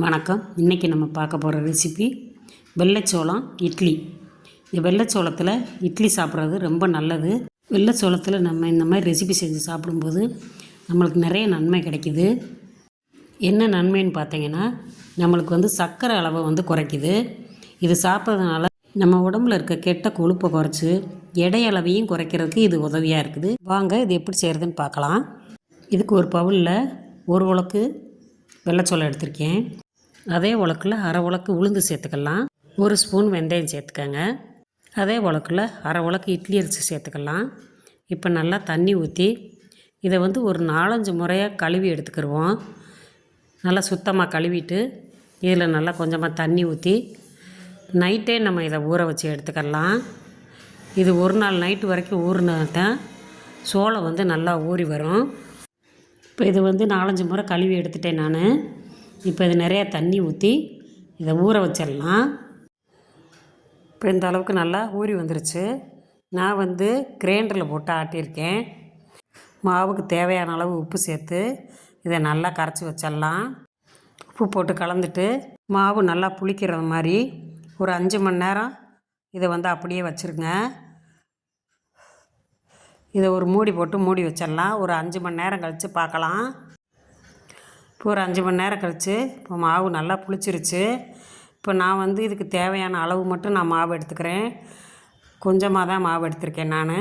வணக்கம். இன்றைக்கி நம்ம பார்க்க போகிற ரெசிபி வெள்ளைச்சோளம் இட்லி. இந்த வெள்ளைச்சோளத்தில் இட்லி சாப்பிட்றது ரொம்ப நல்லது. வெள்ளைச்சோளத்தில் நம்ம இந்த மாதிரி ரெசிபி செஞ்சு சாப்பிடும்போது நம்மளுக்கு நிறைய நன்மை கிடைக்கிது. என்ன நன்மைன்னு பார்த்தீங்கன்னா, நம்மளுக்கு சர்க்கரை அளவை குறைக்குது. இது சாப்பிட்றதுனால நம்ம உடம்புல இருக்க கெட்ட கொழுப்பை குறைச்சி எடை அளவையும் குறைக்கிறதுக்கு இது உதவியாக இருக்குது. வாங்க இது எப்படி செய்கிறதுன்னு பார்க்கலாம். இதுக்கு ஒரு பவுலில் ஒரு உலக்கு வெள்ளைச்சோளம் எடுத்திருக்கேன். அதே உலக்கில் அரை உலக்கு உளுந்து சேர்த்துக்கலாம். ஒரு ஸ்பூன் வெந்தயம் சேர்த்துக்கங்க. அதே உலக்கில் அரை உலக்கு இட்லி அரிசி சேர்த்துக்கலாம். இப்போ நல்லா தண்ணி ஊற்றி இதை ஒரு 4-5 முறையாக கழுவி எடுத்துக்கிடுவோம். நல்லா சுத்தமாக கழுவிட்டு இதில் நல்லா கொஞ்சமாக தண்ணி ஊற்றி நைட்டே நம்ம இதை ஊற வச்சு எடுத்துக்கலாம். இது ஒரு நாள் நைட்டு வரைக்கும் ஊறினா தான் சோளம் நல்லா ஊறி வரும். இப்போ இது 4-5 முறை கழுவி எடுத்துட்டேன் நான். இப்போ இது நிறையா தண்ணி ஊற்றி இதை ஊற வச்சிடலாம். இப்போ இந்த அளவுக்கு நல்லா ஊறி வந்துருச்சு. நான் கிரைண்டரில் போட்டு ஆட்டியிருக்கேன். மாவுக்கு தேவையான அளவு உப்பு சேர்த்து இதை நல்லா கரைச்சி வச்சிடலாம். உப்பு போட்டு கலந்துட்டு மாவு நல்லா புளிக்கிறது மாதிரி ஒரு 5 மணி நேரம் இதை அப்படியே வச்சுருங்க. இதை ஒரு மூடி போட்டு மூடி வச்சிடலாம். ஒரு 5 மணி நேரம் கழித்து பார்க்கலாம். இப்போ ஒரு 5 மணி நேரம் கழித்து இப்போ மாவு நல்லா புளிச்சிருச்சு. இப்போ நான் இதுக்கு தேவையான அளவு மட்டும் நான் மாவு எடுத்துக்கிறேன். கொஞ்சமாக தான் மாவு எடுத்திருக்கேன் நான்.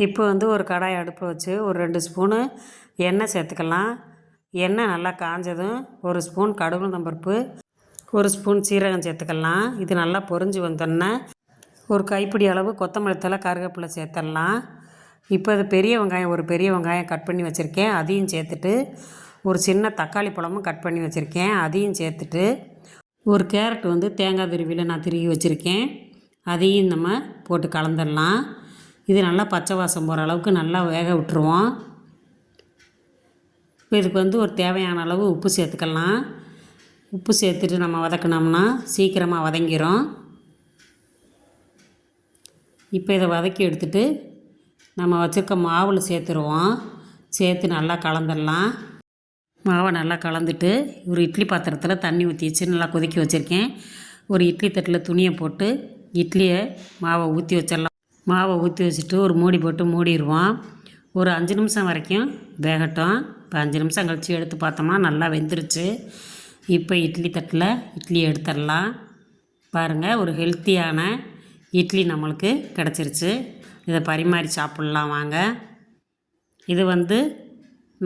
இப்போ ஒரு கடாய் அடுப்பை வச்சு ஒரு 2 ஸ்பூனு எண்ணெய் சேர்த்துக்கலாம். எண்ணெய் நல்லா காஞ்சதும் ஒரு ஸ்பூன் கடுகு உளுந்தம்பருப்பு, ஒரு ஸ்பூன் சீரகம் சேர்த்துக்கலாம். இது நல்லா பொரிஞ்சு வந்தோன்னே ஒரு கைப்பிடி அளவு கொத்தமல்லி தழை, கருவேப்பிலை சேர்த்துடலாம். இப்போ அது ஒரு பெரிய வெங்காயம் கட் பண்ணி வச்சுருக்கேன். அதையும் சேர்த்துட்டு ஒரு சின்ன தக்காளி பழமும் கட் பண்ணி வச்சுருக்கேன். அதையும் சேர்த்துட்டு ஒரு கேரட் தேங்காய் துருவியில் நான் திருவி வச்சுருக்கேன். அதையும் நம்ம போட்டு கலந்துடலாம். இது நல்லா பச்சை வாசம் போகிற அளவுக்கு நல்லா வேக விட்டுருவோம். இப்போ இதுக்கு ஒரு தேவையான அளவு உப்பு சேர்த்துக்கலாம். உப்பு சேர்த்துட்டு நம்ம வதக்கினோம்னா சீக்கிரமாக வதங்கிடும். இப்போ இதை வதக்கி எடுத்துகிட்டு நம்ம வச்சுருக்க மாவில் சேர்த்துருவோம். சேர்த்து நல்லா கலந்துடலாம். மாவை நல்லா கலந்துட்டு ஒரு இட்லி பாத்திரத்தில் தண்ணி ஊற்றி வச்சு நல்லா கொதிக்க வச்சுருக்கேன். ஒரு இட்லி தட்டில் துணியை போட்டு இட்லியை மாவை ஊற்றி வச்சிடலாம். மாவை ஊற்றி வச்சுட்டு ஒரு மூடி போட்டு மூடிடுவோம். ஒரு 5 நிமிஷம் வரைக்கும் வேகட்டும். இப்போ 5 நிமிஷம் கழித்து எடுத்து பார்த்தோம்னா நல்லா வெந்துருச்சு. இப்போ இட்லி தட்டில் இட்லி எடுத்துடலாம். பாருங்கள், ஒரு ஹெல்த்தியான இட்லி நம்மளுக்கு கிடச்சிருச்சு. இதை பரிமாறி சாப்பிட்லாம் வாங்க. இது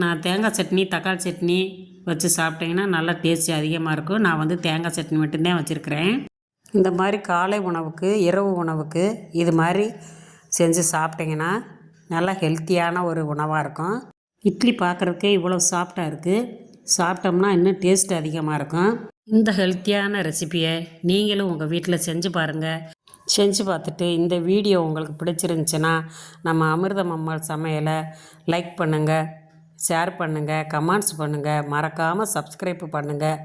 நான் தேங்காய் சட்னி, தக்காளி சட்னி வச்சு சாப்பிட்டிங்கன்னா நல்லா டேஸ்ட் அதிகமாக இருக்கும். நான் தேங்காய் சட்னி மட்டும்தான் வச்சுருக்கிறேன். இந்த மாதிரி காலை உணவுக்கு, இரவு உணவுக்கு இது மாதிரி செஞ்சு சாப்பிட்டிங்கன்னா நல்லா ஹெல்த்தியான ஒரு உணவாக இருக்கும். இட்லி பார்க்குறதுக்கே இவ்வளோ சாஃப்டாக இருக்குது. சாப்பிட்டோம்னா இன்னும் டேஸ்ட் அதிகமாக இருக்கும். இந்த ஹெல்த்தியான ரெசிபியை நீங்களும் உங்கள் வீட்டில் செஞ்சு பாருங்கள். செஞ்சு பார்த்துட்டு இந்த வீடியோ உங்களுக்கு பிடிச்சிருந்துச்சின்னா நம்ம அமிர்தம் அம்மாள் சமையலை லைக் பண்ணுங்கள், ஷேர் பண்ணுங்கள், கமெண்ட்ஸ் பண்ணுங்கள், மறக்காமல் சப்ஸ்கிரைப் பண்ணுங்கள்.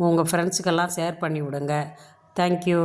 உங்கள் ஃப்ரெண்ட்ஸுக்கெல்லாம் ஷேர் பண்ணி விடுங்க. தேங்க்யூ.